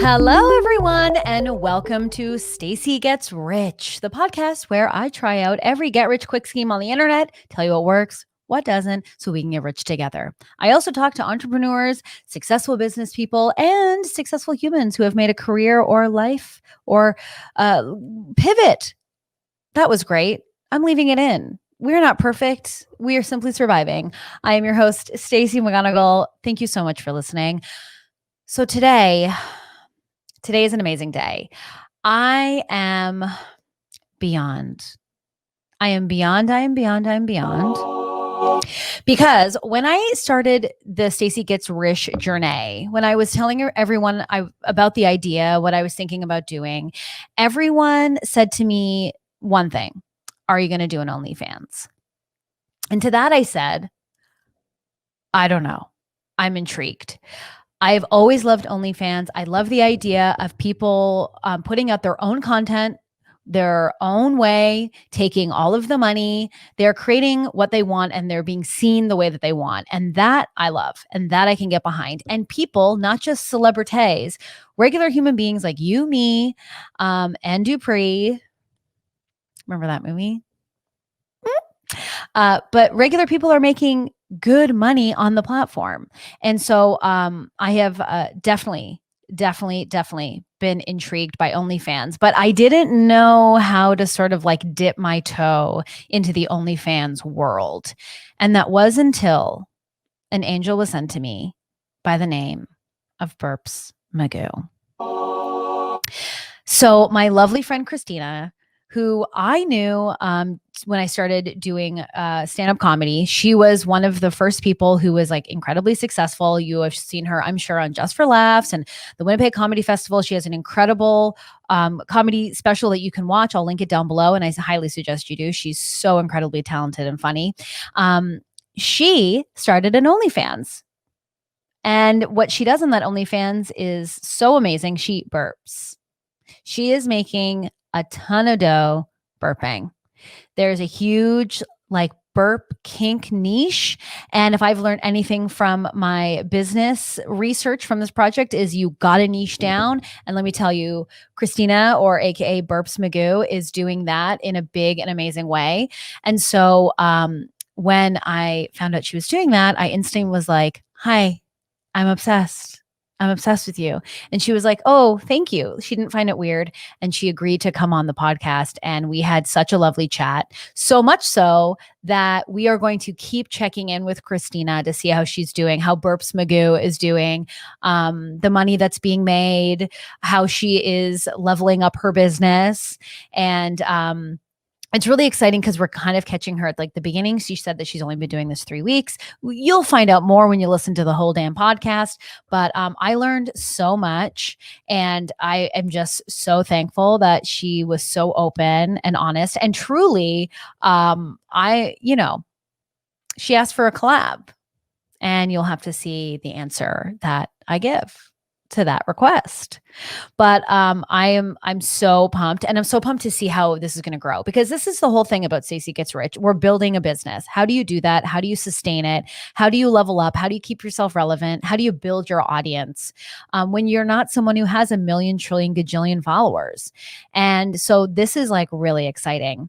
Hello, everyone, and welcome to Stacey Gets Rich, the podcast where I try out every get-rich-quick scheme on the internet, tell you what works, what doesn't, so we can get rich together. I also talk to entrepreneurs, successful business people, and successful humans who have made a career or life or pivot. That was great. I'm leaving it in. We're not perfect. We are simply surviving. I am your host, Stacey McGunnigle. Thank you so much for listening. So today is an amazing day. I am beyond. Because when I started the Stacey Gets Rich journey, when I was telling everyone about the idea, what I was thinking about doing, everyone said to me one thing: are you going to do an OnlyFans? And to that I said, I don't know. I'm intrigued. I've always loved OnlyFans. I love the idea of people putting out their own content, their own way, taking all of the money. They're creating what they want and they're being seen the way that they want. And that I love and that I can get behind. And people, not just celebrities, regular human beings like you, me, and Dupree. Remember that movie? But regular people are making good money on the platform. And so I have definitely been intrigued by OnlyFans, but I didn't know how to sort of like dip my toe into the OnlyFans world. And that was until an angel was sent to me by the name of BurpsMagoo. So my lovely friend Christina, who I knew when I started doing stand-up comedy. She was one of the first people who was like incredibly successful. You have seen her, I'm sure, on Just for Laughs and the Winnipeg Comedy Festival. She has an incredible comedy special that you can watch. I'll link it down below, and I highly suggest you do. She's so incredibly talented and funny. She started an OnlyFans. And what she does on that OnlyFans is so amazing. She burps. She is making a ton of dough burping. There's a huge like burp kink niche. And if I've learned anything from my business research from this project is you got to niche down. And let me tell you, Christina, or AKA BurpsMagoo, is doing that in a big and amazing way. And so when I found out she was doing that, I instantly was like, hi, I'm obsessed. I'm obsessed with you. And she was like, oh, thank you. She didn't find it weird. And she agreed to come on the podcast. And we had such a lovely chat. So much so that we are going to keep checking in with Christina to see how she's doing, how BurpsMagoo is doing, the money that's being made, how she is leveling up her business. And it's really exciting because we're kind of catching her at like the beginning. She said that she's only been doing this 3 weeks. You'll find out more when you listen to the whole damn podcast. But I learned so much, and I am just so thankful that she was so open and honest. And truly, she asked for a collab, and you'll have to see the answer that I give to that request. But I'm so pumped, and I'm so pumped to see how this is going to grow, because this is the whole thing about Stacey Gets Rich. We're building a business. How do you do that? How do you sustain it? How do you level up? How do you keep yourself relevant? How do you build your audience when you're not someone who has a million, trillion, gajillion followers? And so this is like really exciting.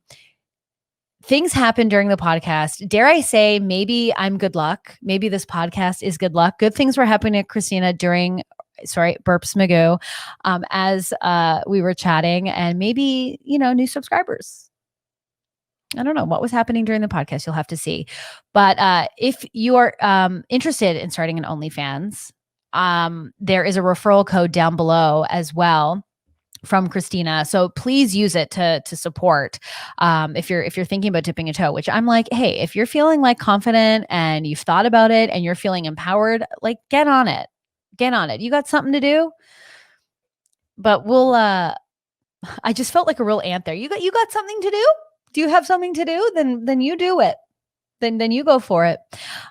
Things happen during the podcast. Dare I say, maybe I'm good luck. Maybe this podcast is good luck. Good things were happening to Christina BurpsMagoo, as we were chatting, and maybe, new subscribers. I don't know what was happening during the podcast. You'll have to see. But if you are interested in starting an OnlyFans, there is a referral code down below as well from Christina. So please use it to support if you're thinking about dipping a toe, which I'm like, hey, if you're feeling like confident and you've thought about it and you're feeling empowered, like get on it. You got something to do. But we'll I just felt like a real ant there. You got something to do? Do you have something to do? Then you do it. Then you go for it.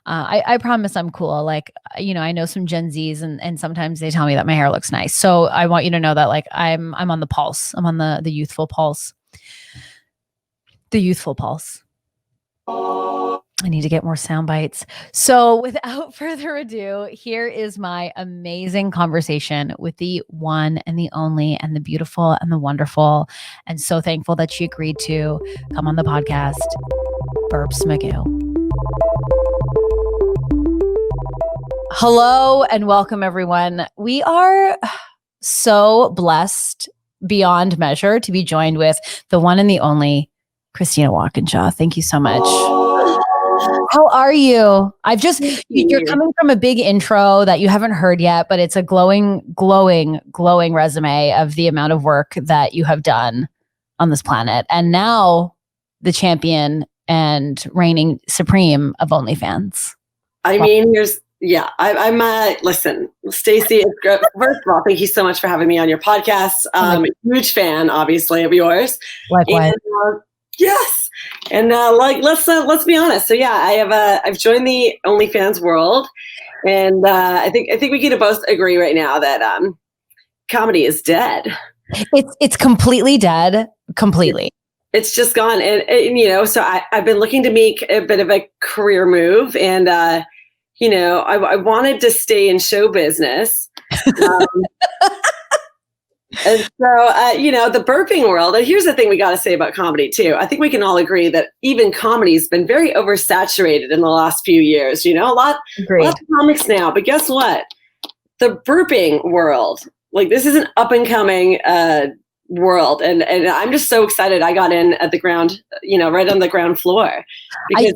I promise I'm cool. Like, I know some Gen Zs and sometimes they tell me that my hair looks nice. So I want you to know that like I'm on the pulse. I'm on the youthful pulse. The youthful pulse. I need to get more sound bites. So without further ado, here is my amazing conversation with the one and the only and the beautiful and the wonderful. And so thankful that she agreed to come on the podcast, BurpsMagoo. Hello and welcome, everyone. We are so blessed beyond measure to be joined with the one and the only Christina Walkinshaw. Thank you so much. How are you? You're coming from a big intro that you haven't heard yet, but it's a glowing resume of the amount of work that you have done on this planet. And now the champion and reigning supreme of OnlyFans. Listen, Stacey, first of all, thank you so much for having me on your podcast. Huge fan, obviously, of yours. Likewise. And, yes. And let's be honest. So yeah, I've joined the OnlyFans world, and I think we can both agree right now that comedy is dead. It's completely dead. Completely. It's just gone, and so I've been looking to make a bit of a career move, and I wanted to stay in show business. And so, the burping world, and here's the thing we got to say about comedy too. I think we can all agree that even comedy has been very oversaturated in the last few years, lots of comics now, but guess what? The burping world, this is an up and coming world. And I'm just so excited. I got in at the ground, right on the ground floor because,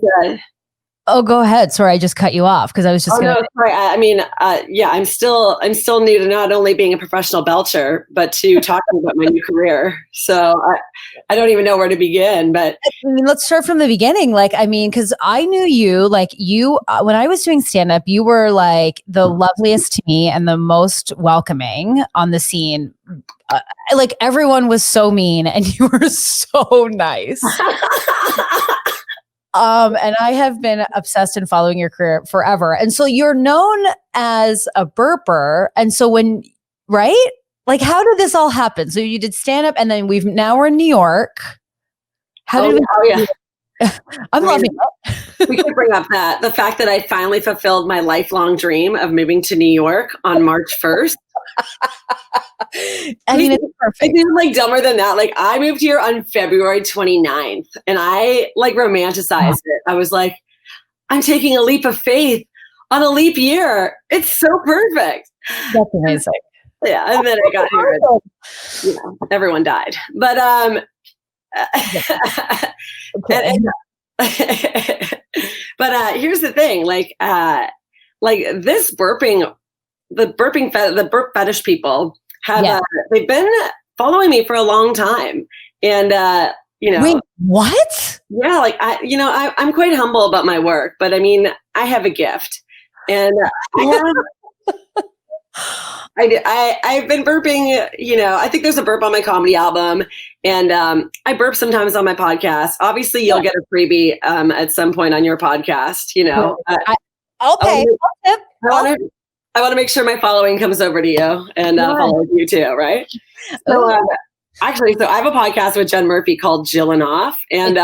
oh, go ahead. Sorry, I just cut you off because I was just. No, sorry. I'm still new to not only being a professional belcher, but to talking about my new career. So I don't even know where to begin. But let's start from the beginning. Because I knew you, when I was doing stand up, you were the loveliest to me and the most welcoming on the scene. Everyone was so mean, and you were so nice. And I have been obsessed in following your career forever. And so you're known as a burper. And so right? How did this all happen? So you did stand up and then we're in New York. I'm loving it. We could bring up the fact that I finally fulfilled my lifelong dream of moving to New York on March 1st. It's perfect. It's even dumber than that. I moved here on February 29th and I romanticized it. I was like, I'm taking a leap of faith on a leap year. It's so perfect. That's amazing. Yeah. And then I got here and, everyone died. But but here's the thing, this burping, the burp fetish people have they've been following me for a long time, and wait, what? Yeah, I'm quite humble about my work, but I have a gift, and I've been burping. I think there's a burp on my comedy album, and I burp sometimes on my podcast. Obviously, you'll get a freebie at some point on your podcast. I'll pay. I want to make sure my following comes over to you and follow you too, right? So I have a podcast with Jen Murphy called Jillin' Off, and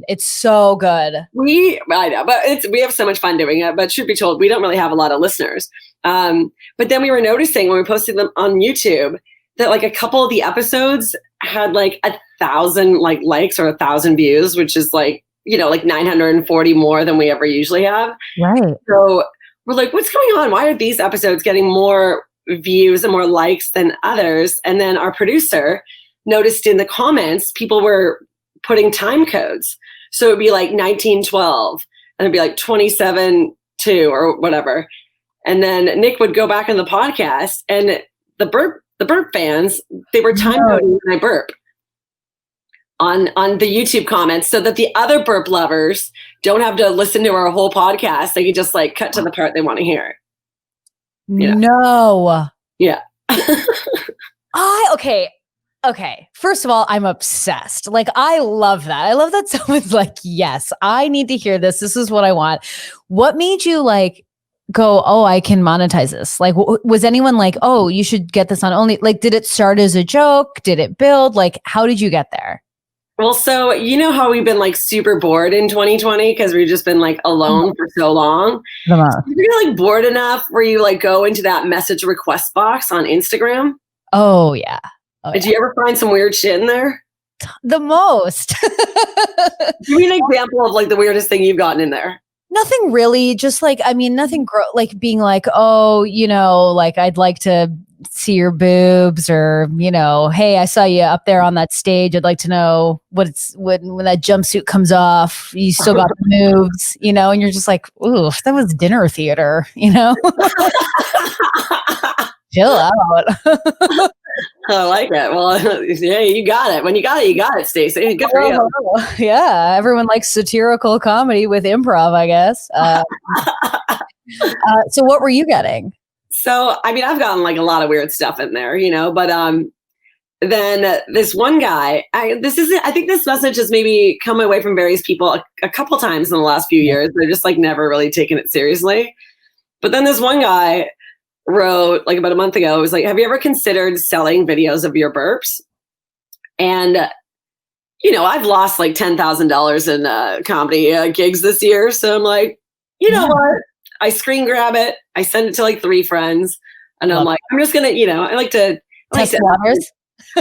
it's so good. I know, but we have so much fun doing it. But truth be told, we don't really have a lot of listeners. But then we were noticing when we posted them on YouTube that a couple of the episodes had 1,000 likes or 1,000 views, which is 940 more than we ever usually have. Right. So we're like, what's going on? Why are these episodes getting more views and more likes than others? And then our producer noticed in the comments, people were putting time codes. So it'd be 1912 and it'd be 27-2 or whatever. And then Nick would go back on the podcast and the burp fans, they were time coding when I burp on the YouTube comments so that the other burp lovers don't have to listen to our whole podcast. They can just cut to the part they want to hear. No. Yeah. Okay. First of all, I'm obsessed. I love that. I love that someone's yes, I need to hear this. This is what I want. What made you go, oh, I can monetize this? Was anyone oh, you should get this on Only? Did it start as a joke? Did it build? How did you get there? Well, so you know how we've been like super bored in 2020 because we've just been like alone for so long. You're like bored enough where you like go into that message request box on Instagram. Oh yeah. Did you ever find some weird shit in there? The most. Give me an example of like the weirdest thing you've gotten in there. Nothing really, just like, I mean, nothing like being like, oh, you know, like I'd like to see your boobs, or, you know, hey, I saw you up there on that stage. I'd like to know when that jumpsuit comes off, you still got the moves, you know, and you're just like, ooh, that was dinner theater, you know? Chill out. I like it. Well, yeah, you got it. When you got it, Stacey. Good for you. Yeah, everyone likes satirical comedy with improv, I guess. So what were you getting? So, I mean, I've gotten like a lot of weird stuff in there, you know, but then this one guy, I think this message has maybe come my way from various people a couple times in the last few years. They're just like never really taken it seriously. But then this one guy wrote like about a month ago, it was like, have you ever considered selling videos of your burps? And, you know, I've lost like $10,000 in comedy gigs this year. So I'm like, you know what? I screen grab it. I send it to like 3 friends. And I'm like, I'm just going to, you know, I like to test waters.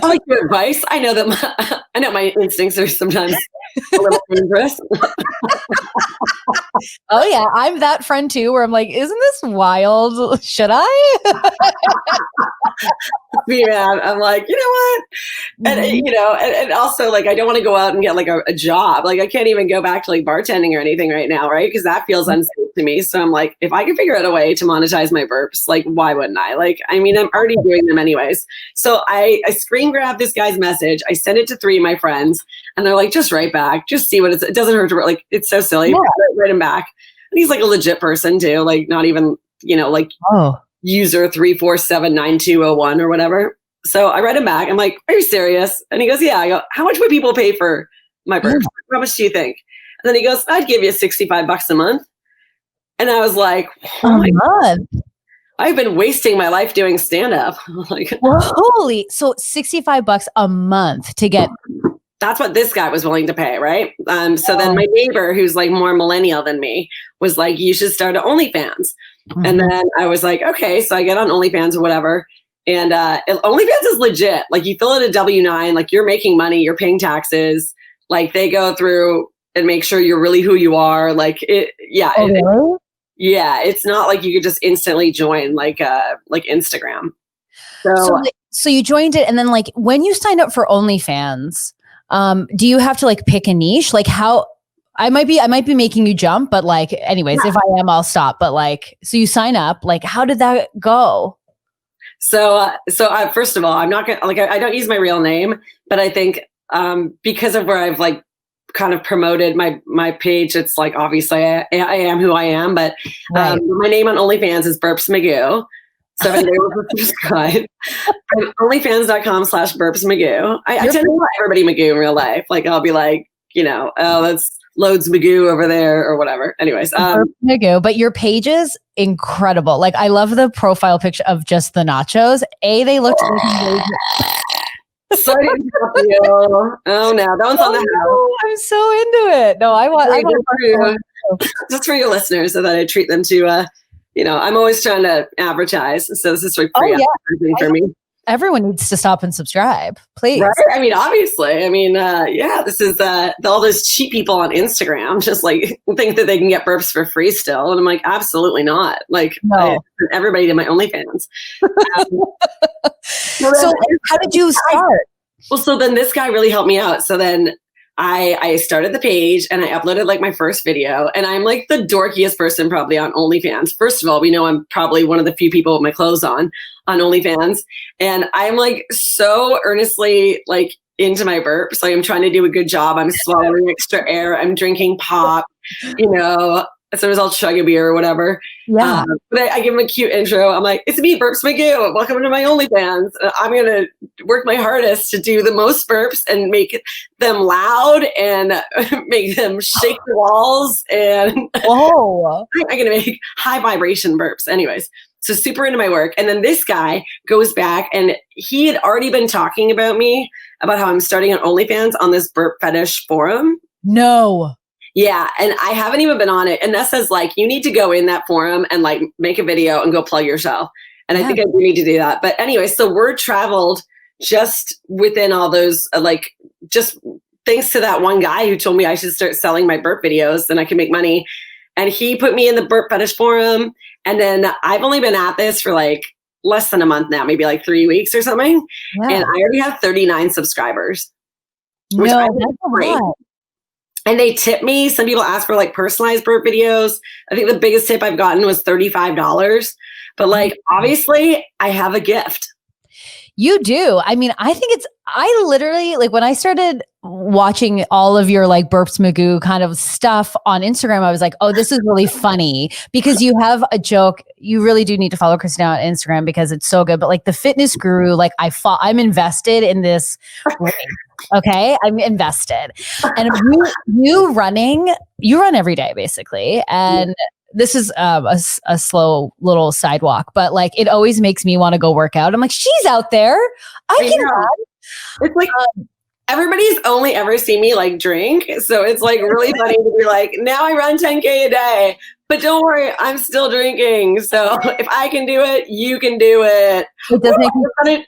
I like your advice. I know that I know my instincts are sometimes a little dangerous. Oh yeah, I'm that friend too, where I'm like, isn't this wild? Should I? Yeah, I'm like, you know what? And you know, and also like, I don't want to go out and get like a job. Like I can't even go back to like bartending or anything right now, right? Because that feels unsafe to me. So I'm like, if I can figure out a way to monetize my burps, like why wouldn't I? Like, I mean, I'm already doing them anyways. So I screen grab this guy's message. I send it to 3 of my friends, and they're like, just write back, just see what it doesn't hurt to like. It's so silly. Yeah. Write him back. And he's like a legit person too, like not even, you know, like user 3479201 or whatever. So I write him back. I'm like, are you serious? And he goes, yeah. I go, how much would people pay for my burps? How much do you think? And then he goes, I'd give you $65 a month. And I was like, oh my God, I've been wasting my life doing stand-up. Like, holy, so $65 a month to get. That's what this guy was willing to pay, right? So then my neighbor, who's like more millennial than me, was like, you should start an OnlyFans. And then I was like, okay, so I get on OnlyFans or whatever. And OnlyFans is legit. Like you fill out a W-9, like you're making money, you're paying taxes. Like they go through and make sure you're really who you are. Like it, yeah. Really? Yeah, it's not like you could just instantly join like Instagram. So you joined it, and then like when you signed up for OnlyFans, do you have to like pick a niche? Like how I might be making you jump, but like anyways, if I am, I'll stop. But like, so you sign up, like how did that go? So first of all, I'm not gonna like I don't use my real name, but I think because of where I've like kind of promoted my page, it's like obviously I am who I am, but my name on OnlyFans is BurpsMagoo. So if anybody wants to subscribe, OnlyFans.com/BurpsMagoo. I tend to call everybody Magoo in real life. Like I'll be like, you know, oh, that's Loads Magoo over there or whatever. Anyways, Magoo, but your page is incredible. Like I love the profile picture of just the nachos. They looked sorry to interrupt you. Oh no, that one's on the house. I'm so into it. No, I want just for your listeners so that I treat them to you know, I'm always trying to advertise. So this is free advertising for me. Everyone needs to stop and subscribe, please. Right? I mean, obviously. I mean, this is all those cheap people on Instagram just like think that they can get burps for free still. And I'm like, absolutely not. Like, no. Everybody to my OnlyFans. So how did you start? Well, so then this guy really helped me out. So then I started the page and I uploaded like my first video, and I'm like the dorkiest person probably on OnlyFans. First of all, we know I'm probably one of the few people with my clothes on OnlyFans, and I'm like so earnestly like into my burps. Like I'm trying to do a good job. I'm swallowing extra air. I'm drinking pop, you know. So it was all chug a beer or whatever. Yeah. But I give him a cute intro. I'm like, it's me, BurpsMagoo. Welcome to my OnlyFans. I'm going to work my hardest to do the most burps and make them loud and make them shake the walls. And I'm going to make high vibration burps. Anyways. So super into my work. And then this guy goes back and he had already been talking about me, about how I'm starting an OnlyFans on this burp fetish forum. No. Yeah. And I haven't even been on it. And that says like, you need to go in that forum and like make a video and go plug yourself. And I think I do need to do that. But anyway, so word traveled just within all those, like, just thanks to that one guy who told me I should start selling my burp videos and I can make money. And he put me in the burp fetish forum. And then I've only been at this for like less than a month now, maybe like 3 weeks or something. Yeah. And I already have 39 subscribers. Which I think is great. And they tip me. Some people ask for like personalized burp videos. I think the biggest tip I've gotten was $35. But like, obviously, I have a gift. You do. I mean, I literally, like when I started watching all of your like BurpsMagoo kind of stuff on Instagram, I was like, oh, this is really funny because you have a joke. You really do need to follow Christina on Instagram because it's so good. But like the fitness guru, like I'm invested in this ring. Okay. I'm invested. And you run every day basically. And this is a slow little sidewalk, but like it always makes me want to go work out. I'm like, she's out there. I can run. It's like everybody's only ever seen me like drink. So it's like really funny to be like, now I run 10K a day, but don't worry, I'm still drinking. So if I can do it, you can do it.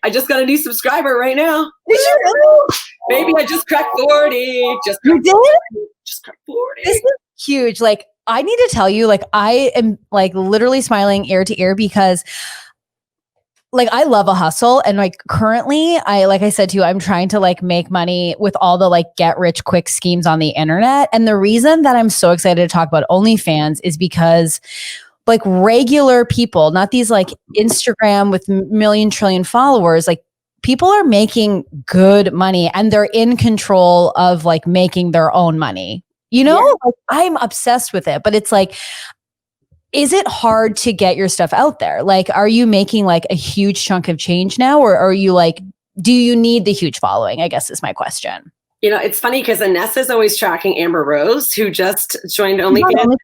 I just got a new subscriber right now. Did you really? Baby, I just cracked 40. You did? Just cracked 40. This is huge. Like, I need to tell you, like, I am like literally smiling ear to ear because like I love a hustle. And like currently like I said to you, I'm trying to like make money with all the like get rich quick schemes on the internet. And the reason that I'm so excited to talk about OnlyFans is because like regular people, not these like Instagram with million trillion followers, like people are making good money and they're in control of like making their own money. You know, like, I'm obsessed with it, but it's like, is it hard to get your stuff out there? Like, are you making like a huge chunk of change now? Or are you like, do you need the huge following? I guess is my question. You know, it's funny because Anessa's always tracking Amber Rose, who just joined OnlyFans.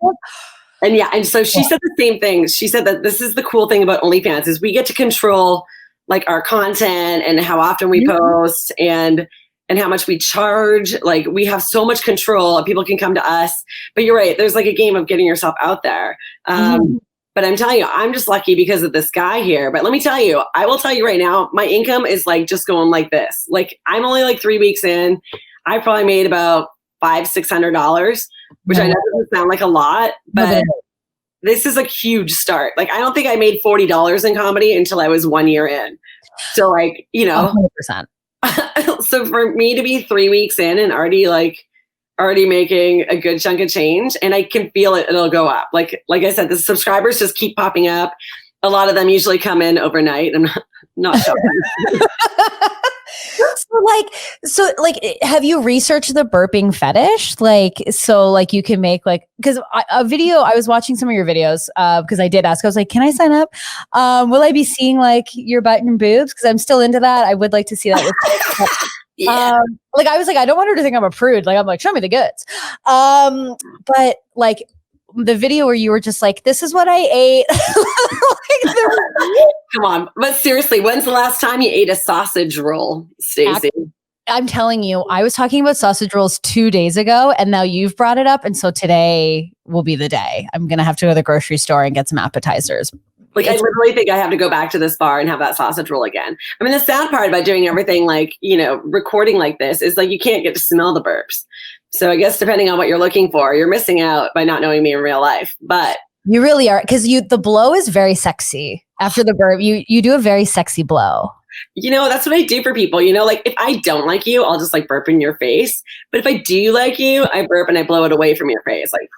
And so she said the same thing. She said that this is the cool thing about OnlyFans is we get to control like our content and how often we post and how much we charge. Like we have so much control and people can come to us, but you're right. There's like a game of getting yourself out there. But I'm telling you, I'm just lucky because of this guy here. But let me tell you, I will tell you right now, my income is like just going like this. Like I'm only like 3 weeks in. I probably made about $500-$600, which I know doesn't sound like a lot, but this is a huge start. Like I don't think I made $40 in comedy until I was 1 year in. So like, you know, 100%. So for me to be 3 weeks in and already making a good chunk of change, and I can feel it'll go up. Like I said, the subscribers just keep popping up. A lot of them usually come in overnight. I'm not sure. So have you researched the burping fetish? Like you can make like, because a video, I was watching some of your videos because I did ask, I was like, can I sign up? Will I be seeing like your butt and boobs? Because I'm still into that. I would like to see that. Like I was like, I don't want her to think I'm a prude. Like I'm like, show me the goods. But like the video where you were just like, this is what I ate. Come on. But seriously, when's the last time you ate a sausage roll, Stacey? I'm telling you, I was talking about sausage rolls 2 days ago and now you've brought it up. And so today will be the day. I'm going to have to go to the grocery store and get some appetizers. Like I literally think I have to go back to this bar and have that sausage roll again. I mean, the sad part about doing everything like, you know, recording like this is like you can't get to smell the burps. So I guess depending on what you're looking for, you're missing out by not knowing me in real life. But you really are, because the blow is very sexy. After the burp, you do a very sexy blow. You know, that's what I do for people. You know, like if I don't like you, I'll just like burp in your face. But if I do like you, I burp and I blow it away from your face. Like,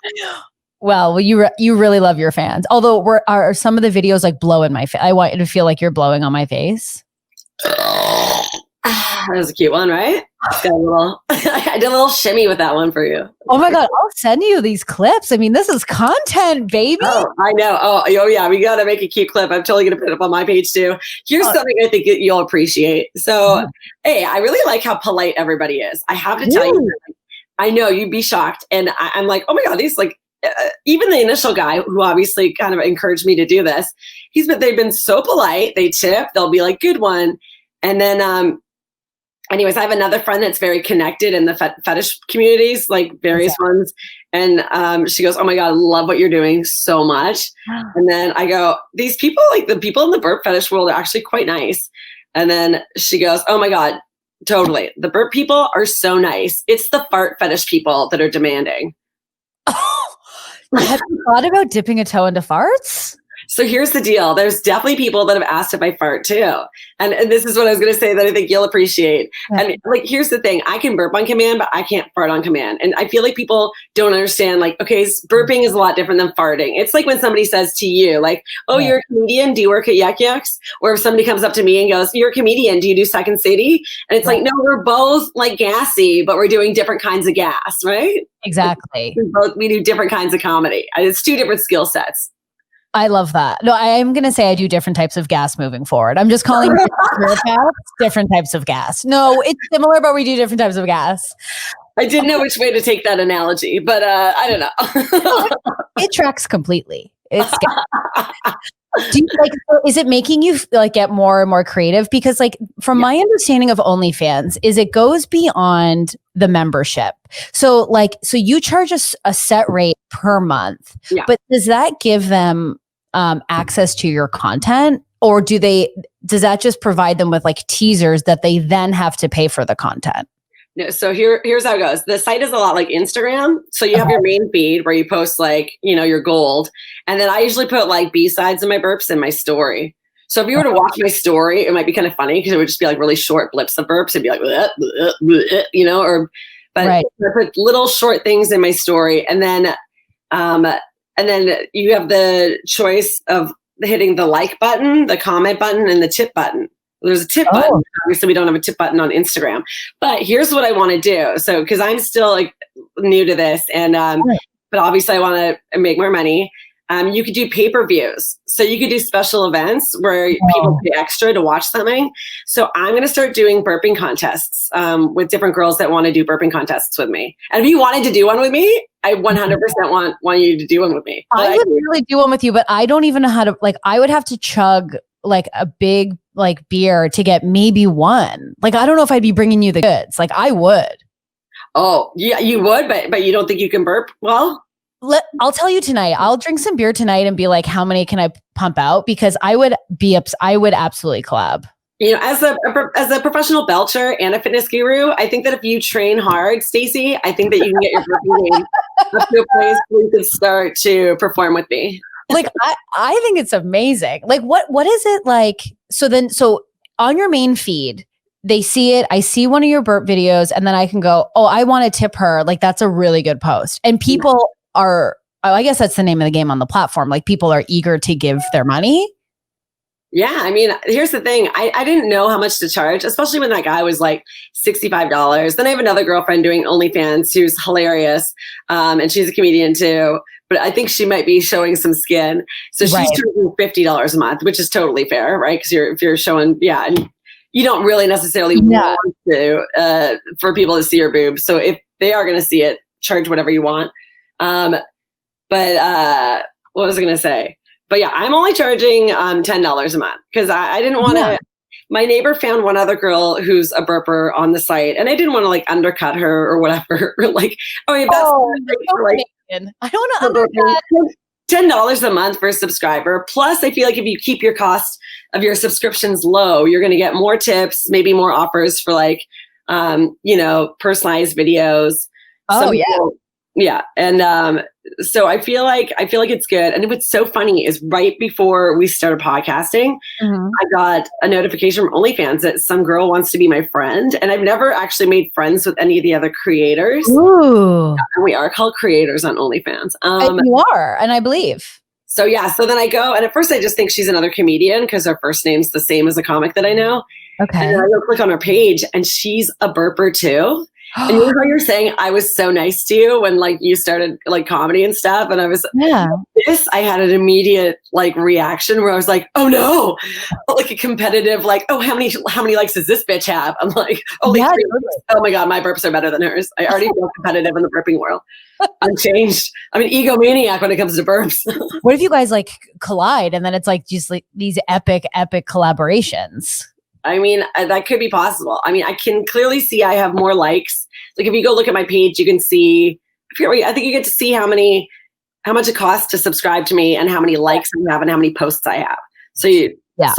well, you really love your fans. Although are some of the videos like blow in my face? I want you to feel like you're blowing on my face. That was a cute one, right? I did a little shimmy with that one for you. Oh my God, I'll send you these clips. I mean, this is content, baby. Oh, I know. Oh yeah, we got to make a cute clip. I'm totally going to put it up on my page too. Here's something I think that you'll appreciate. So, hey, I really like how polite everybody is. I have to tell you, I know you'd be shocked. And I'm like, oh my God, these like, even the initial guy who obviously kind of encouraged me to do this, they've been so polite. They tip, they'll be like, good one. And then, anyways, I have another friend that's very connected in the fetish communities, like various ones. And she goes, oh my God, I love what you're doing so much. And then I go, these people, like the people in the burp fetish world are actually quite nice. And then she goes, oh my God, totally. The burp people are so nice. It's the fart fetish people that are demanding. Have you thought about dipping a toe into farts? So here's the deal. There's definitely people that have asked if I fart too. And this is what I was going to say that I think you'll appreciate. And like, here's the thing. I can burp on command, but I can't fart on command. And I feel like people don't understand, like, okay, burping is a lot different than farting. It's like when somebody says to you, like, oh, you're a comedian. Do you work at Yuck Yucks? Or if somebody comes up to me and goes, you're a comedian. Do you do Second City? And it's like, no, we're both like gassy, but we're doing different kinds of gas, right? Exactly. We do different kinds of comedy. It's two different skill sets. I love that. No, I am going to say I do different types of gas moving forward. I'm just calling different types of gas. No, it's similar, but we do different types of gas. I didn't know which way to take that analogy, but I don't know. It tracks completely. It's do you, like, is it making you like get more and more creative? Because like from my understanding of OnlyFans is it goes beyond the membership. So you charge a set rate per month, but does that give them access to your content, or does that just provide them with like teasers that they then have to pay for the content? No, so here's how it goes. The site is a lot like Instagram. So you have your main feed where you post like, your gold. And then I usually put like B-sides of my burps in my story. So if you were to watch my story, it might be kind of funny because it would just be like really short blips of burps. It'd be like, bleh, bleh, bleh, but I put little short things in my story. And then you have the choice of hitting the like button, the comment button, and the tip button. There's a tip button. Obviously, we don't have a tip button on Instagram. But here's what I want to do. So, because I'm still like new to this, and but obviously I want to make more money. You could do pay-per-views. So you could do special events where people pay extra to watch something. So I'm going to start doing burping contests with different girls that want to do burping contests with me. And if you wanted to do one with me, I 100% want you to do one with me. I would really do one with you, but I don't even know how to, like, I would have to chug like a big like beer to get maybe one. Like, I don't know if I'd be bringing you the goods. Like I would. Oh yeah, you would, but you don't think you can burp well? I'll tell you tonight. I'll drink some beer tonight and be like, how many can I pump out? Because I would absolutely collab. As a professional belcher and a fitness guru, I think that if you train hard, Stacey, I think that you can get your burping game up to a place where you can start to perform with me. Like, I think it's amazing. Like, what is it like? So on your main feed, they see it. I see one of your burp videos and then I can go, oh, I want to tip her. Like, that's a really good post. And people are, I guess that's the name of the game on the platform. Like, people are eager to give their money. Yeah. I mean, here's the thing. I didn't know how much to charge, especially when that guy was like $65. Then I have another girlfriend doing OnlyFans who's hilarious. And she's a comedian too. But I think she might be showing some skin. So she's charging $50 a month, which is totally fair, right? Because if you're showing, and you don't really necessarily want to for people to see your boobs. So if they are going to see it, charge whatever you want. But what was I going to say? But yeah, I'm only charging $10 a month because I didn't want to. My neighbor found one other girl who's a burper on the site, and I didn't want to like undercut her or whatever. Or like, I don't want to undercut. $10 a month for a subscriber. Plus, I feel like if you keep your cost of your subscriptions low, you're going to get more tips, maybe more offers for like, personalized videos. Yeah. And so I feel like it's good. And what's so funny is right before we started podcasting, I got a notification from OnlyFans that some girl wants to be my friend. And I've never actually made friends with any of the other creators. Ooh. And we are called creators on OnlyFans. You are, and I believe. So yeah, so then I go, and at first I just think she's another comedian because her first name's the same as a comic that I know. Okay. And then I go click on her page and she's a burper too. And you know how you're saying I was so nice to you when like you started like comedy and stuff, and I was I had an immediate like reaction where I was like, oh no, like a competitive like, oh how many likes does this bitch have? I'm like, only 3. Oh my god, my burps are better than hers. I already feel competitive in the burping world. I'm changed. I'm an egomaniac when it comes to burps. What if you guys like collide and then it's like just like these epic collaborations? I mean, that could be possible. I mean, I can clearly see I have more likes. Like if you go look at my page, you can see, I think you get to see how much it costs to subscribe to me and how many likes I have and how many posts I have. So that's,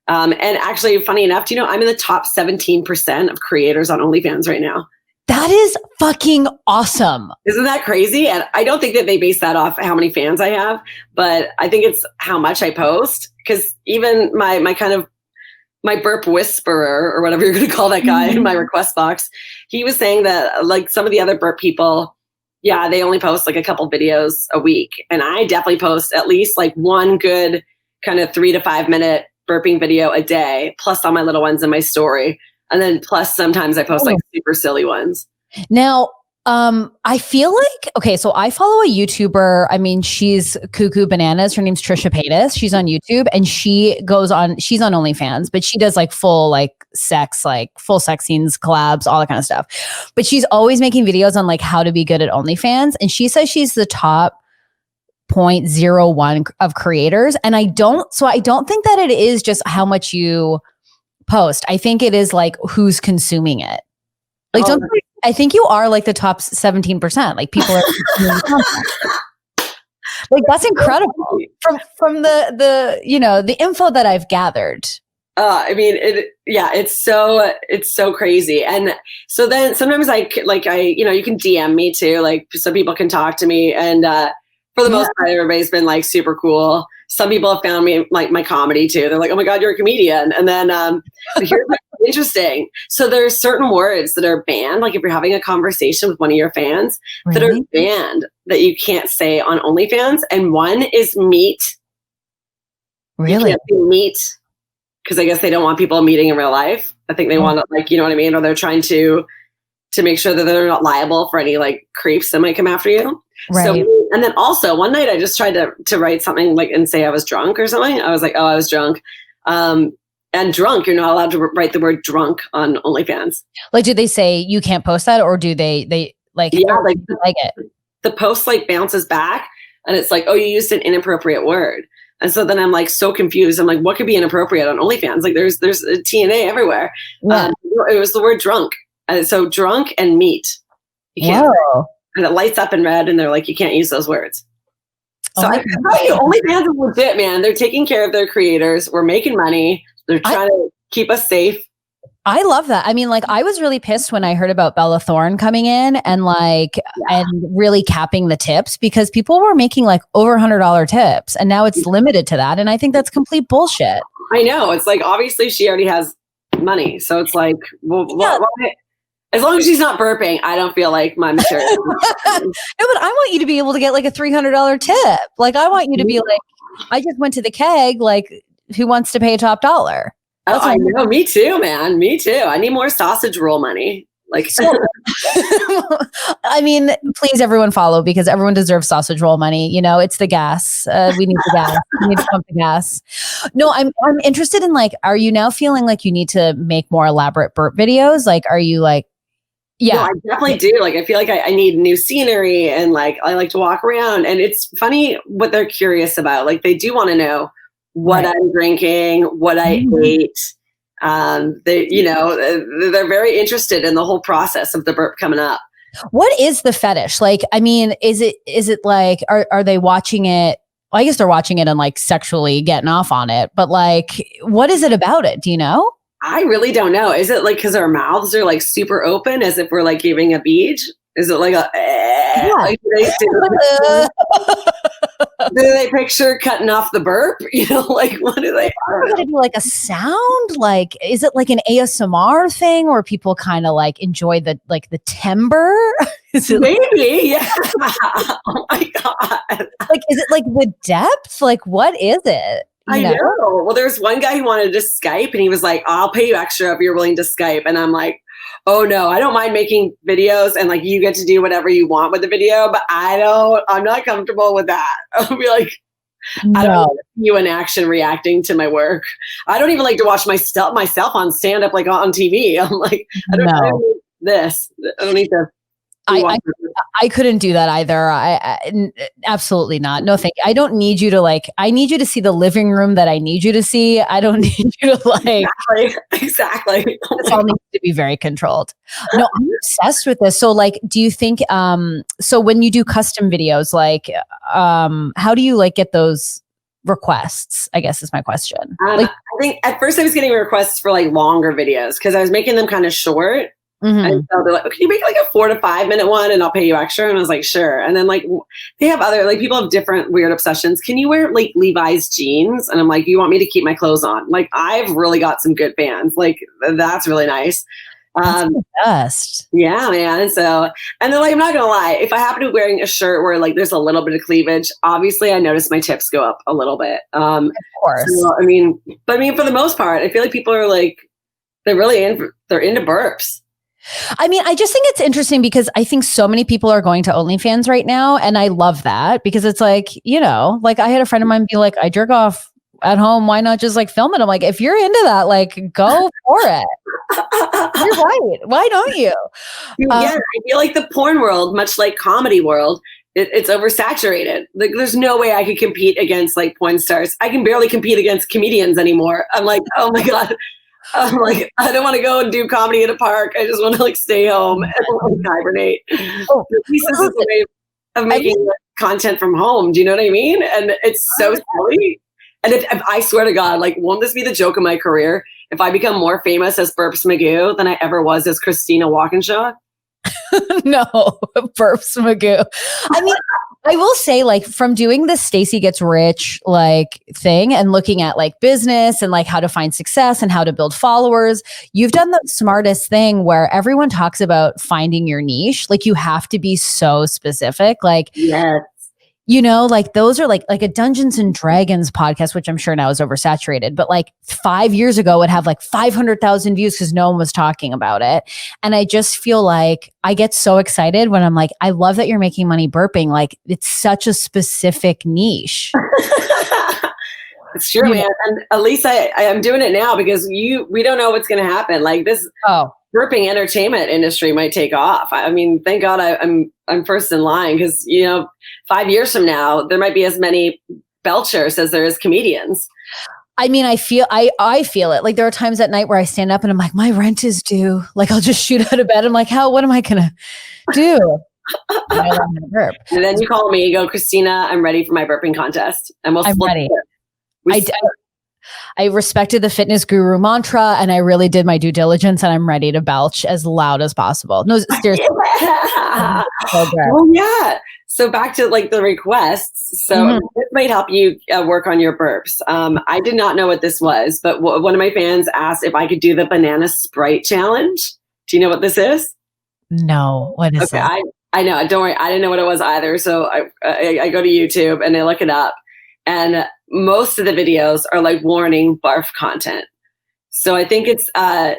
and actually funny enough, do you know, I'm in the top 17% of creators on OnlyFans right now. That is fucking awesome. Isn't that crazy? And I don't think that they base that off how many fans I have, but I think it's how much I post. Because even my burp whisperer or whatever you're going to call that guy in my request box, he was saying that like some of the other burp people, they only post like a couple videos a week. And I definitely post at least like one good kind of 3 to 5 minute burping video a day, plus all my little ones in my story. And then plus sometimes I post like super silly ones. Now, I feel like, okay, so I follow a YouTuber. I mean, she's cuckoo bananas. Her name's Trisha Paytas. She's on YouTube and she's on OnlyFans, but she does like full sex scenes, collabs, all that kind of stuff. But she's always making videos on like how to be good at OnlyFans. And she says she's the top 0.01 of creators. And I don't think that it is just how much you post. I think it is like who's consuming it. Like, I think you are like the top 17%. Like people are consuming the content. Like that's incredible from the info that I've gathered. I mean, it's so crazy. And so then sometimes you can DM me too, like so people can talk to me. And for the most part, everybody's been like super cool. Some people have found me like my comedy too. They're like, oh my God, you're a comedian. And then here's what's interesting. So there's certain words that are banned. Like if you're having a conversation with one of your fans that are banned that you can't say on OnlyFans. And one is meat. Really? You can't say meat because I guess they don't want people meeting in real life. I think they want to like, you know what I mean? Or they're trying to make sure that they're not liable for any like creeps that might come after you. Right. So, and then also one night I just tried to write something like and say I was drunk or something. I was like, oh, I was drunk. And drunk, you're not allowed to write the word drunk on OnlyFans. Like, do they say you can't post that, or do they like? Yeah, like it. The post like bounces back, and it's like, oh, you used an inappropriate word. And so then I'm like so confused. I'm like, what could be inappropriate on OnlyFans? Like, there's a TNA everywhere. Yeah. It was the word drunk. So drunk and meat. You can't say. And it lights up in red, and they're like, you can't use those words. So I tell you, OnlyFans is legit, man. They're taking care of their creators. We're making money. They're trying to keep us safe. I love that. I mean, like, I was really pissed when I heard about Bella Thorne coming in and and really capping the tips, because people were making like over $100 tips, and now it's limited to that. And I think that's complete bullshit. I know. It's like, obviously she already has money. So it's like, well, as long as she's not burping, I don't feel like my material. No, but I want you to be able to get like a $300 tip. Like, I want you to be like, I just went to the keg. Like, who wants to pay top dollar? Oh, I know. Me too, man. Me too. I need more sausage roll money. Like, I mean, please, everyone follow, because everyone deserves sausage roll money. You know, it's the gas. We need the gas. We need to pump the gas. No, I'm interested in like, are you now feeling like you need to make more elaborate burp videos? Like, are you like, yeah, no, I definitely do. Like, I feel like I need new scenery, and like, I like to walk around, and it's funny what they're curious about. Like, they do want to know what I'm drinking, what I ate. They're very interested in the whole process of the burp coming up. What is the fetish? Like, I mean, is it like, are they watching it? Well, I guess they're watching it and like sexually getting off on it, but like, what is it about it? Do you know? I really don't know. Is it like because our mouths are like super open as if we're like giving a beach? Is it like a like do they picture cutting off the burp? You know, like what do they? Are they gonna do like a sound? Like, is it like an ASMR thing where people kind of like enjoy the timbre? Is it maybe? Yeah. Oh my God. Like, is it like the depth? Like, what is it? I know. Well, there's one guy who wanted to Skype, and he was like, I'll pay you extra if you're willing to Skype. And I'm like, Oh no, I don't mind making videos and like you get to do whatever you want with the video, but I'm not comfortable with that. I'll be like, I don't want you in action reacting to my work. I don't even like to watch myself on stand up like on TV. I'm like, I don't need this. I don't need to. I couldn't do that either. Absolutely not. No, thank you. I don't need you to I need you to see the living room that I need you to see. I don't need you to Exactly. This all needs to be very controlled. No, I'm obsessed with this. So do you think, so when you do custom videos, how do you get those requests? I guess is my question. I think at first I was getting requests for longer videos because I was making them kind of short. Mm-hmm. And so they're like, can you make a 4 to 5 minute one and I'll pay you extra? And I was like, sure. And then they have other, people have different weird obsessions. Can you wear Levi's jeans? And I'm like, you want me to keep my clothes on? I've really got some good fans. That's really nice. That's the best. Yeah, man. So, and then I'm not going to lie, if I happen to be wearing a shirt where there's a little bit of cleavage, obviously I notice my tips go up a little bit. Of course. So, for the most part, I feel like people are they're into burps. I just think it's interesting because I think so many people are going to OnlyFans right now. And I love that because it's I had a friend of mine be like, I jerk off at home. Why not just film it? I'm like, if you're into that, go for it. You're right. Why don't you? Yeah, I feel like the porn world, much like comedy world, it's oversaturated. There's no way I could compete against porn stars. I can barely compete against comedians anymore. I'm like, oh my God. I'm like, I don't want to go and do comedy in a park. I just want to stay home and hibernate. At least this is a way of making content from home. Do you know what I mean? And it's so silly. And if I swear to God, won't this be the joke of my career? If I become more famous as BurpsMagoo than I ever was as Christina Walkinshaw? No, BurpsMagoo. I will say, from doing the Stacey Gets Rich thing and looking at business and how to find success and how to build followers, you've done the smartest thing where everyone talks about finding your niche. You have to be so specific. Yes. Those are a Dungeons and Dragons podcast, which I'm sure now is oversaturated, but 5 years ago would have 500,000 views because no one was talking about it. And I just feel I get so excited when I'm I love that you're making money burping. It's such a specific niche. It's true, man. And at least I'm doing it now because we don't know what's going to happen. This burping entertainment industry might take off. Thank God I'm first in line because 5 years from now there might be as many belchers as there is comedians. I feel it. There are times at night where I stand up and I'm like, my rent is due. I'll just shoot out of bed. I'm like, what am I gonna do? And then you call me, you go, Christina, I'm ready for my burping contest, and we'll split it. I respected the fitness guru mantra and I really did my due diligence and I'm ready to belch as loud as possible. No, seriously. Yeah. Well, yeah. So back to the requests. So this might help you work on your burps. I did not know what this was, but one of my fans asked if I could do the banana Sprite challenge. Do you know what this is? No. What is that? I know. Don't worry. I didn't know what it was either. So I go to YouTube and I look it up. And most of the videos are warning barf content. So I think it's hard.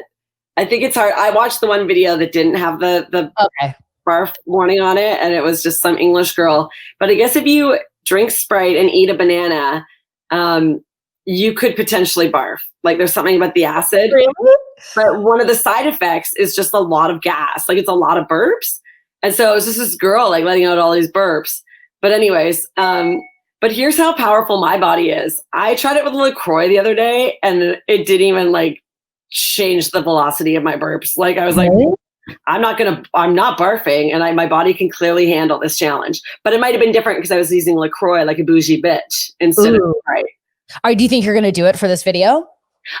I watched the one video that didn't have the barf warning on it, and it was just some English girl. But I guess if you drink Sprite and eat a banana, you could potentially barf. There's something about the acid. Really? But one of the side effects is just a lot of gas. It's a lot of burps. And so it's just this girl letting out all these burps. But anyways, but here's how powerful my body is. I tried it with LaCroix the other day and it didn't even change the velocity of my burps. I was really? I'm not barfing and my body can clearly handle this challenge. But it might have been different because I was using LaCroix like a bougie bitch instead of Sprite. Do you think you're going to do it for this video?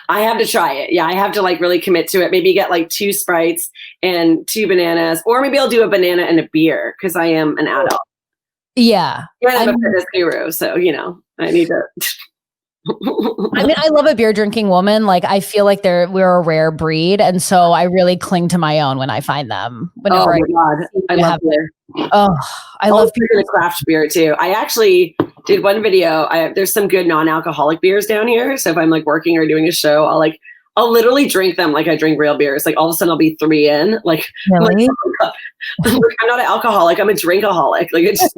I have to try it. Yeah, I have to really commit to it. Maybe get 2 Sprites and 2 bananas, or maybe I'll do a banana and a beer because I am an adult. Yeah. And I'm a fitness guru, so, I need to. I love a beer drinking woman. I feel we're a rare breed. And so I really cling to my own when I find them. Whenever I love beer. Oh, I love beer and craft beer too. I actually did one video. There's some good non-alcoholic beers down here. So if I'm working or doing a show, I'll literally drink them like I drink real beers. Like all of a sudden I'll be 3 in. Like, Really? I'm not an alcoholic. I'm a drinkaholic. Like it's just,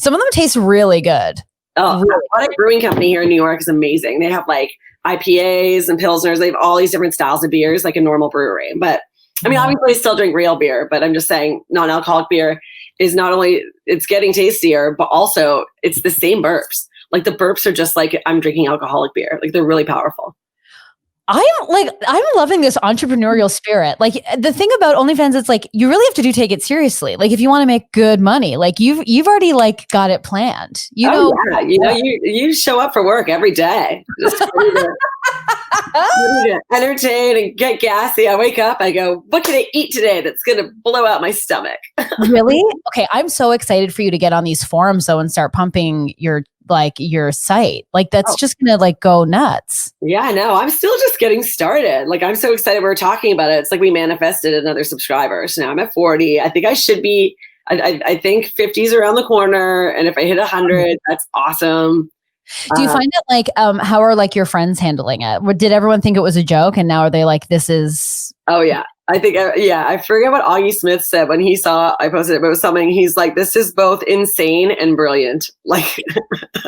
Some of them taste really good. oh, Aquatic Brewing Company here in New York is amazing. They have like IPAs and Pilsners. They have all these different styles of beers, like a normal brewery. But I mean, obviously I still drink real beer, but I'm just saying non-alcoholic beer is not only, it's getting tastier, but also it's the same burps. Like the burps are just like I'm drinking alcoholic beer. Like they're really powerful. I'm loving this entrepreneurial spirit. Like the thing about OnlyFans, it's like you really have to take it seriously. Like if you want to make good money, like you've already like got it planned. You show up for work every day. Just ready to entertain and get gassy. I wake up, I go, what can I eat today that's gonna blow out my stomach? Really? Okay, I'm so excited for you to get on these forums though and start pumping your site. Like that's just gonna like go nuts. Yeah, no, I'm still just getting started. Like I'm so excited we're talking about it. It's like we manifested another subscriber. So now I'm at 40. I think I should be, I think 50 is around the corner. And if I hit 100, that's awesome. Do you find it like, how are like your friends handling it? Did everyone think it was a joke? And now are they like, this is... Oh yeah. I think, I forget what Augie Smith said when he saw I posted it, but it was something, he's like, this is both insane and brilliant. Like,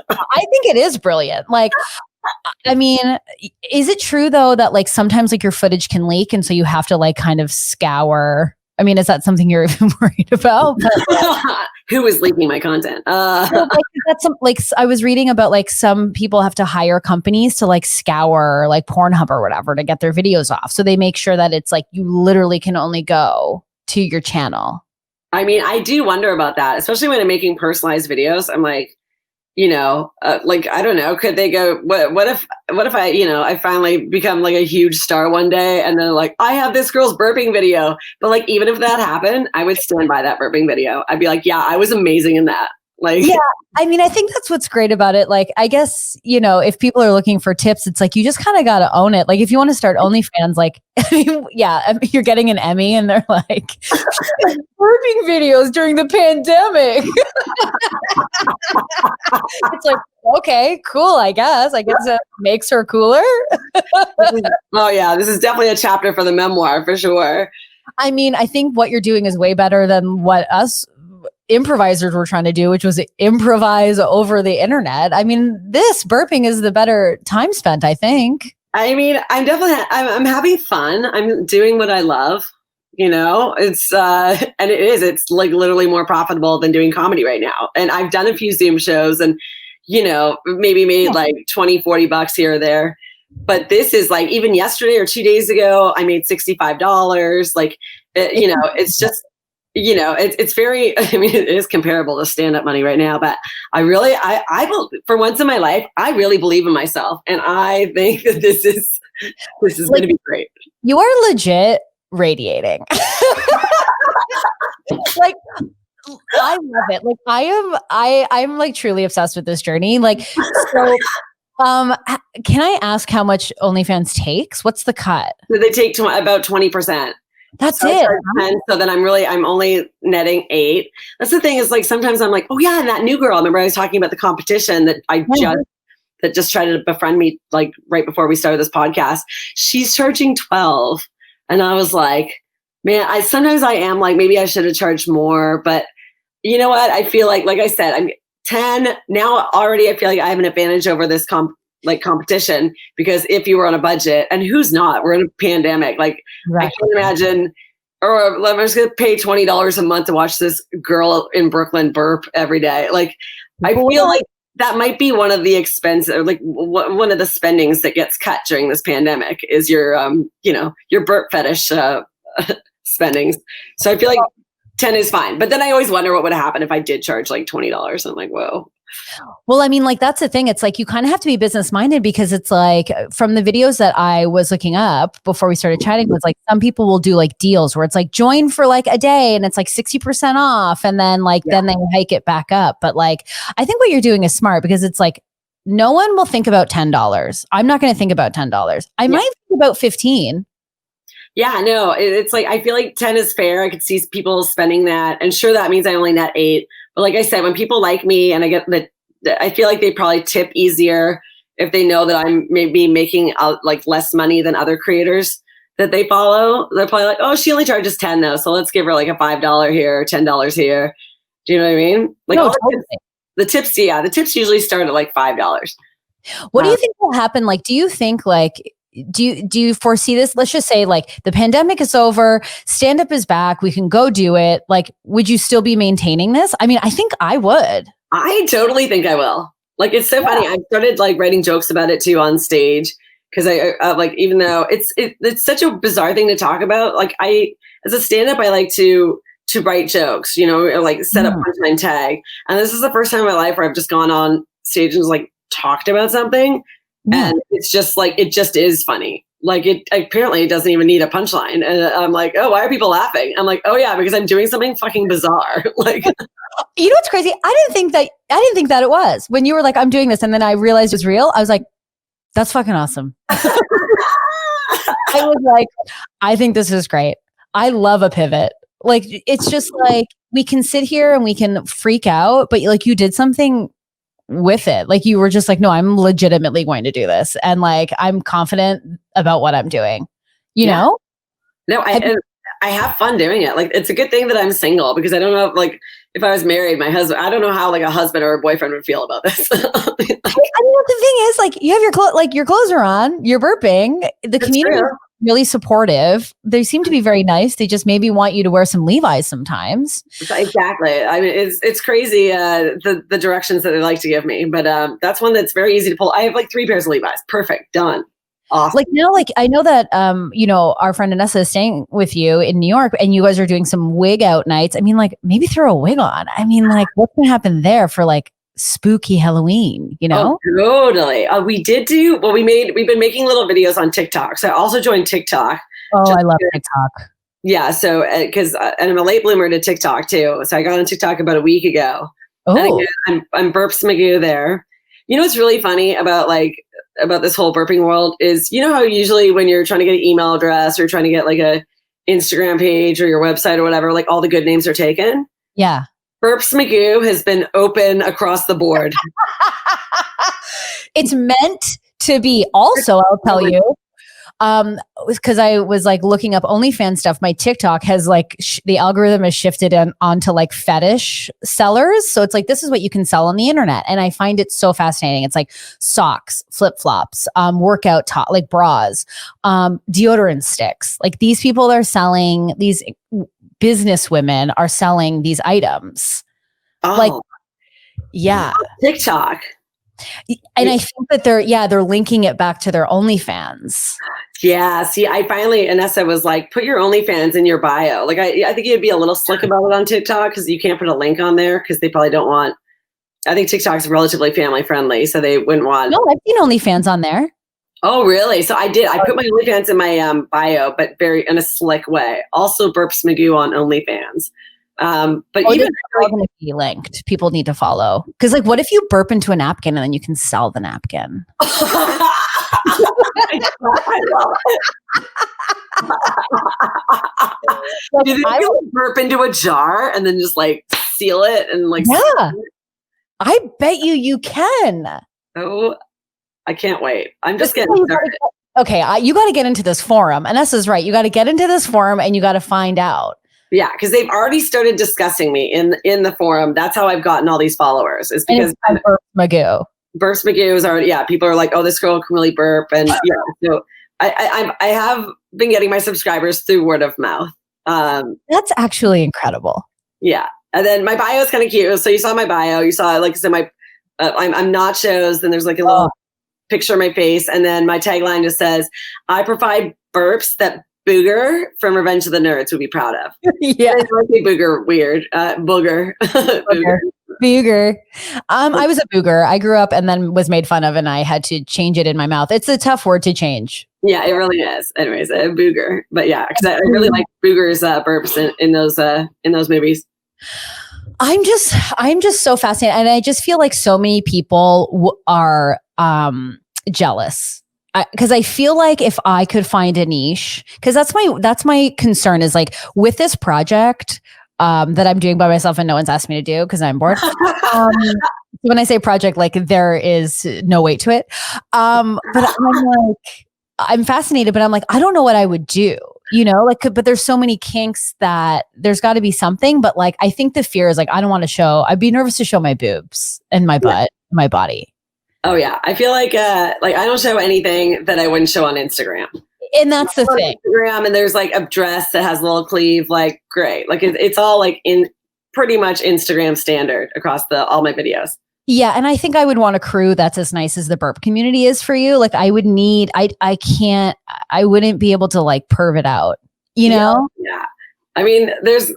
I think it is brilliant. Like, I mean, is it true though that like sometimes like your footage can leak and so you have to like kind of scour? I mean, is that something you're even worried about? Who is leaking my content? I was reading about like some people have to hire companies to like scour like Pornhub or whatever to get their videos off. So they make sure that it's like you literally can only go to your channel. I mean, I do wonder about that, especially when I'm making personalized videos. I'm like, like, I don't know, could they go, what if I, I finally become like a huge star one day and then like, I have this girl's burping video, but like, even if that happened, I would stand by that burping video. I'd be like, yeah, I was amazing in that. Like, yeah, I mean, I think that's what's great about it. Like, I guess, if people are looking for tips, it's like, you just kind of got to own it. Like, if you want to start OnlyFans, like, you're getting an Emmy and they're like, burping videos during the pandemic. It's like, okay, cool. I guess it makes her cooler. Oh yeah. This is definitely a chapter for the memoir for sure. I mean, I think what you're doing is way better than what us improvisers were trying to do, which was improvise over the internet. I mean, this burping is the better time spent, I think. I mean, I'm having fun. I'm doing what I love. It's and it's like literally more profitable than doing comedy right now. And I've done a few Zoom shows and maybe made like $20-$40 here or there. But this is like, even yesterday or 2 days ago, I made $65. Like, it's just, it's very, I mean, it is comparable to stand-up money right now, but I really, for once in my life, I really believe in myself. And I think that this is like, going to be great. You are legit radiating. Like, I love it. Like I'm like truly obsessed with this journey. Like, so, can I ask how much OnlyFans takes? What's the cut? So they take about 20%. That's it. 10, so then I'm only netting 8. That's the thing is like, sometimes I'm like, oh yeah. And that new girl, remember I was talking about the competition that that just tried to befriend me like right before we started this podcast. She's charging 12. And I was like, man, sometimes I am like, maybe I should have charged more, but you know what? I feel like I said, I'm 10 now already. I feel like I have an advantage over this competition, because if you were on a budget, and who's not, we're in a pandemic. Like, right. I can't imagine, or I'm just going to pay $20 a month to watch this girl in Brooklyn burp every day. Like, I feel like that might be one of the expenses, like one of the spendings that gets cut during this pandemic is your burp fetish spendings. So I feel like 10 is fine. But then I always wonder what would happen if I did charge like $20. I'm like, whoa. Well, I mean, like, that's the thing. It's like, you kind of have to be business minded, because it's like, from the videos that I was looking up before we started chatting, was like, some people will do like deals where it's like join for like a day and it's like 60% off. And then like, then they hike it back up. But like, I think what you're doing is smart, because it's like, no one will think about $10. I'm not going to think about $10. I might think about 15. Yeah, no, it's like, I feel like 10 is fair. I could see people spending that. And sure, that means I only net 8. But like I said, when people like me and I get I feel like they probably tip easier. if they know that I'm maybe making like less money than other creators that they follow, they're probably like, oh, she only charges 10 though, so let's give her like a $5 here, $10 here. Do you know what I mean? Like no, totally. the tips usually start at like $5. What do you think will happen? Like, do you think like, do you foresee this? Let's just say like the pandemic is over, stand up is back, we can go do it. Like, would you still be maintaining this? I mean, I think I would. I totally think I will. Like, it's so funny. I started like writing jokes about it too on stage. Because I like, even though it's such a bizarre thing to talk about, like as a stand-up, I like to write jokes, you know, or like set up punchline tag. And this is the first time in my life where I've just gone on stage and just like talked about something, and it's just like it just is funny. Like apparently it doesn't even need a punchline, and I'm like, oh, why are people laughing? I'm like, oh yeah, because I'm doing something fucking bizarre. Like, you know what's crazy? I didn't think that it was when you were like, I'm doing this, and then I realized it was real. I was like, that's fucking awesome. I was like, I think this is great. I love a pivot. Like, it's just like, we can sit here and we can freak out, but like you did something with it. Like you were just like, no, I'm legitimately going to do this. And like, I'm confident about what I'm doing, you know? No, I have fun doing it. Like, it's a good thing that I'm single, because I don't know if I was married, my husband, I don't know how like a husband or a boyfriend would feel about this. I mean, the thing is, like, you have your clothes are on, you're burping. The community is really supportive. They seem to be very nice. They just maybe want you to wear some Levi's sometimes. Exactly. I mean, it's crazy the directions that they like to give me, but that's one that's very easy to pull. I have like 3 pairs of Levi's. Perfect. Done. Awesome. Like now, like I know that you know, our friend Anessa is staying with you in New York, and you guys are doing some wig out nights. I mean, like maybe throw a wig on. I mean, like what's gonna happen there for like spooky Halloween? You know? Oh, totally. We did do. Well, we've been making little videos on TikTok. So I also joined TikTok. Oh, I love TikTok. Yeah. So and I'm a late bloomer to TikTok too. So I got on TikTok about a week ago. Oh. And again, I'm BurpsMagoo there. You know what's really funny about this whole burping world is, you know how usually when you're trying to get an email address or trying to get like a Instagram page or your website or whatever, like all the good names are taken? Yeah. BurpsMagoo has been open across the board. It's meant to be. Also, I'll tell you, because I was like looking up OnlyFans stuff. My TikTok has like the algorithm has shifted onto like fetish sellers. So it's like, this is what you can sell on the internet. And I find it so fascinating. It's like socks, flip-flops, workout top, like bras, deodorant sticks. Like these people are selling, these business women are selling these items. Oh. Like, yeah. TikTok. And I think that they're linking it back to their OnlyFans. Yeah. See, Anessa was like, put your OnlyFans in your bio. Like, I think you'd be a little slick about it on TikTok because you can't put a link on there because they probably don't want. I think TikTok's relatively family friendly, so they wouldn't want. No, I've seen OnlyFans on there. Oh, really? So I did. I put my OnlyFans in my bio, but very in a slick way. Also, BurpsMagoo on OnlyFans. But even like, going to be linked. People need to follow because, like, what if you burp into a napkin and then you can sell the napkin? I love it. I would burp into a jar and then just like seal it and like. Yeah, I bet you can. Oh, I can't wait. I'm just getting started. Okay, you got to get into this forum. Anessa's right. You got to get into this forum and you got to find out. Yeah, because they've already started discussing me in the forum. That's how I've gotten all these followers. Is because BurpsMagoo. BurpsMagoo is already, people are like, oh, this girl can really burp, and so I have been getting my subscribers through word of mouth. That's actually incredible. Yeah, and then my bio is kind of cute. So you saw my bio. You saw like I said, my I'm nachos. Then there's like a little picture of my face, and then my tagline just says, "I provide burps that Booger from Revenge of the Nerds would be proud of." Yeah, I say booger weird. Booger. Booger. I was a booger. I grew up and then was made fun of, and I had to change it in my mouth. It's a tough word to change. Yeah, it really is. Anyways, a booger. But yeah, because I really like Booger's burps in those movies. I'm just so fascinated, and I just feel like so many people are jealous. Because I feel like if I could find a niche, because that's my concern is like with this project that I'm doing by myself and no one's asked me to do because I'm bored. when I say project, like there is no weight to it. But I'm fascinated, but I'm like, I don't know what I would do, like, but there's so many kinks that there's got to be something. But like, I think the fear is like, I don't want to I'd be nervous to show my boobs and my butt, my body. Oh yeah. I feel like I don't show anything that I wouldn't show on Instagram. And that's the thing. Instagram, and there's like a dress that has a little sleeve, like great. Like it's all like in pretty much Instagram standard across all my videos. Yeah. And I think I would want a crew that's as nice as the burp community is for you. Like I would need, I wouldn't be able to like perv it out, know? Yeah. I mean, there's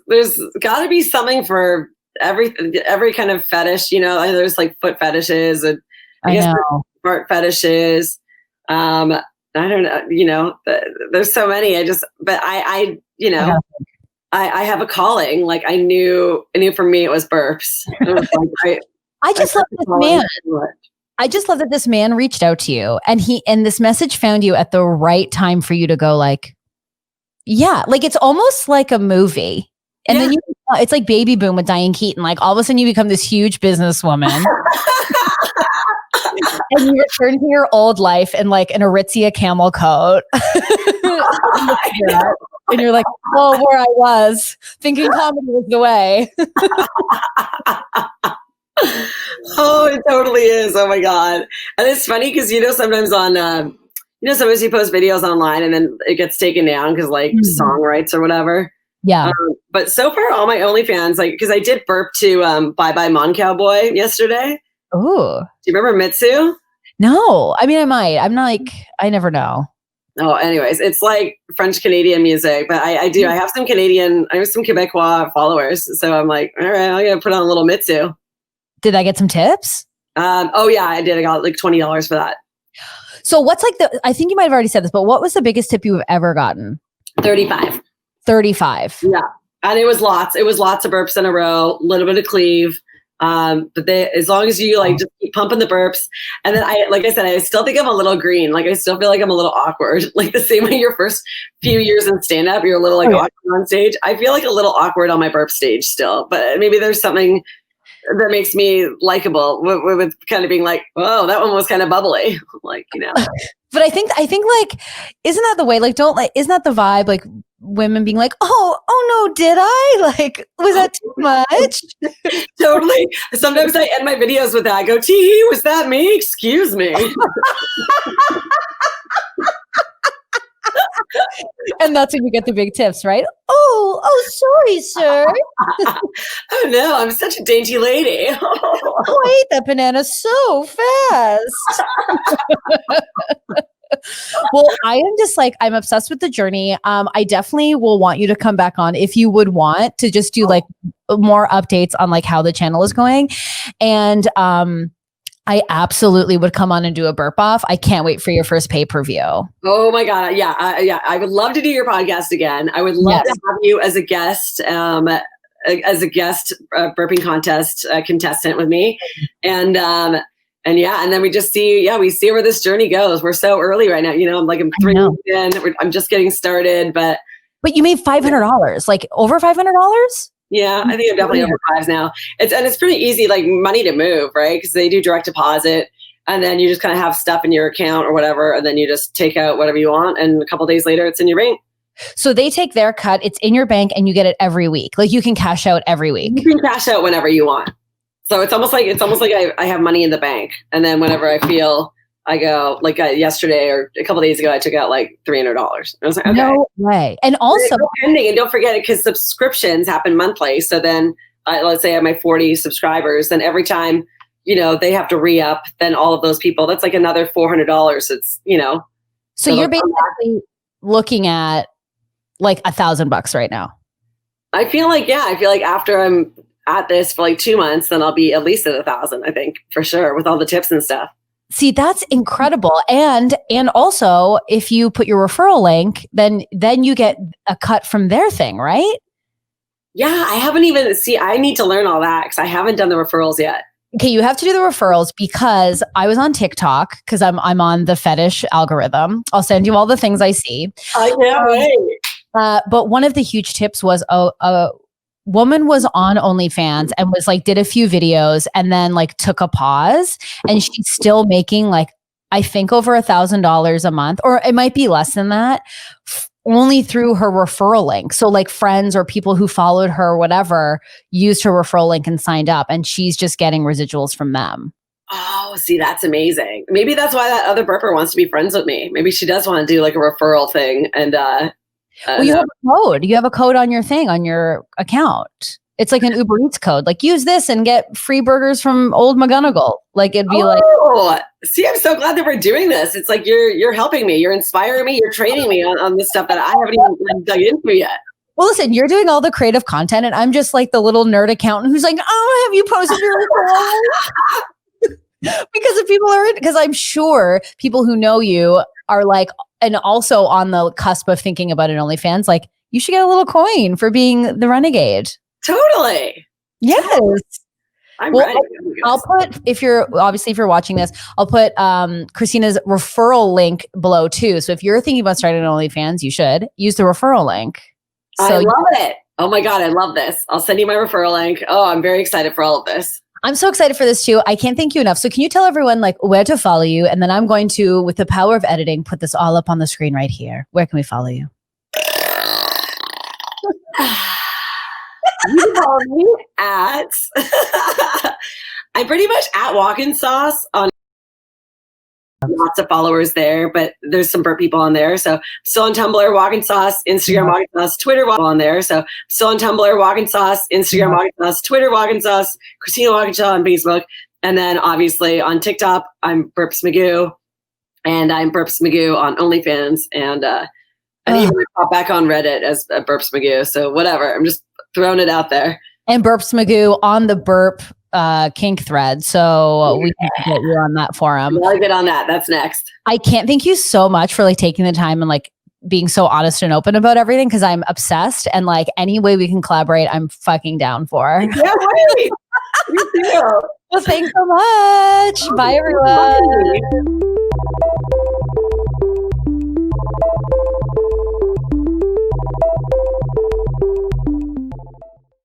gotta be something for every kind of fetish, there's like foot fetishes and I guess fart fetishes. I don't know, there's so many. I have a calling. Like I knew for me, it was burps. It was like, I just love this man. I just love that this man reached out to you and this message found you at the right time for you to go like, yeah, like it's almost like a movie. And then it's like Baby Boom with Diane Keaton. Like all of a sudden you become this huge businesswoman. And you return to your old life in like an Aritzia camel coat. And you're like, oh, where I was thinking comedy was the way. Oh, it totally is. Oh my God. And it's funny because, sometimes on, sometimes you post videos online and then it gets taken down because like song rights or whatever. Yeah. But so far, all my OnlyFans, like, because I did burp to Bye Bye Mon Cowboy yesterday. Oh. Do you remember Mitsu? No. I mean, I might. I'm not like, I never know. Oh, anyways, it's like French Canadian music, but I have some Quebecois followers. So I'm like, all right, I'm going to put on a little Mitsu. Did I get some tips? Oh yeah, I did. I got like $20 for that. So what's like I think you might have already said this, but what was the biggest tip you've ever gotten? 35. 35. Yeah. And it was lots of burps in a row, a little bit of cleave. But as long as you like just keep pumping the burps. And then I still think I'm a little green. Like I still feel like I'm a little awkward. Like the same way your first few years in stand up, you're a little like awkward on stage. I feel like a little awkward on my burp stage still, but maybe there's something that makes me likable with kind of being like, oh, that one was kind of bubbly. Like, But I think like, isn't that the way? Like, isn't that the vibe? Like women being like, oh no, did I? Like, was that too much? Totally. Sometimes I end my videos with that. I go, tee, was that me? Excuse me. And that's when you get the big tips, right? Oh, sorry, sir. Oh no, I'm such a dainty lady. I ate that banana so fast. Well, I am just like, I'm obsessed with the journey. I definitely will want you to come back on if you would want to just do like more updates on like how the channel is going. And I absolutely would come on and do a burp off. I can't wait for your first pay-per-view. Oh my God. Yeah. I would love to do your podcast again. I would love to have you as a guest, burping contest contestant with me. And then we just see where this journey goes. We're so early right now. I'm 3 months in. I'm just getting started, but you made $500, like over $500. Yeah, I think I'm definitely over 5s now. It's pretty easy, like money to move, right? Because they do direct deposit, and then you just kind of have stuff in your account or whatever, and then you just take out whatever you want, and a couple of days later, it's in your bank. So they take their cut, it's in your bank, and you get it every week. Like you can cash out every week. You can cash out whenever you want. So it's almost like I have money in the bank, and then whenever I feel, I go, like yesterday or a couple of days ago, I took out like $300. I was like, okay. No way. And also, pending, and don't forget it because subscriptions happen monthly. So then, let's say I have my 40 subscribers, then every time, they have to re-up, then all of those people, that's like another $400. It's, So you're basically looking at like $1,000 right now. I feel like after I'm at this for like 2 months, then I'll be at least at 1,000, I think, for sure, with all the tips and stuff. See, that's incredible. And also if you put your referral link, then you get a cut from their thing, right? Yeah, I haven't even I need to learn all that because I haven't done the referrals yet. Okay, you have to do the referrals because I was on TikTok because I'm on the fetish algorithm. I'll send you all the things I see. I can't wait. But one of the huge tips was woman was on OnlyFans and was like, did a few videos and then like took a pause, and she's still making like, I think over $1,000 a month, or it might be less than that, only through her referral link. So like friends or people who followed her, whatever, used her referral link and signed up, and she's just getting residuals from them. Oh, see, that's amazing. Maybe that's why that other burper wants to be friends with me. Maybe she does want to do like a referral thing. And well, you have a code. You have a code on your thing, on your account. It's like an Uber Eats code. Like, use this and get free burgers from old McGunnigle. Like, it'd be like, see, I'm so glad that we're doing this. It's like you're helping me, you're inspiring me, you're training me on this stuff that I haven't even dug into yet. well, listen, you're doing all the creative content, and I'm just like the little nerd accountant who's like, oh, have you posted your referral? Because if people are, because I'm sure people who know you are like, and also on the cusp of thinking about an OnlyFans, like, you should get a little coin for being the renegade. Totally. Yes. I'm ready. I'll put, if you're watching this, I'll put Christina's referral link below too. So if you're thinking about starting an OnlyFans, you should use the referral link. So I love it. Oh my God, I love this. I'll send you my referral link. Oh, I'm very excited for all of this. I'm so excited for this too. I can't thank you enough. So can you tell everyone like where to follow you? And then I'm going to, with the power of editing, put this all up on the screen right here. Where can we follow you? You can follow me at I'm pretty much at Walk-In Sauce on lots of followers there, but there's some burp people on there. So still on Tumblr, Walk-In Sauce, Instagram, Walk-In Sauce, Twitter, on there. So still on Tumblr, Walk-In Sauce, Instagram, Walk-In Sauce, Twitter, Walk-In Sauce, Christina Walk-In Sauce on Facebook. And then obviously on TikTok, I'm BurpsMagoo, and I'm BurpsMagoo on OnlyFans. And even pop back on Reddit as BurpsMagoo. So whatever, I'm just throwing it out there. And BurpsMagoo on the burp kink thread. So we can get you on that forum. I'll get on that. That's next. I can't thank you so much for like taking the time and like being so honest and open about everything, because I'm obsessed, and like any way we can collaborate, I'm fucking down for. Yeah, wait. You too. Well, thanks so much. Bye, everyone.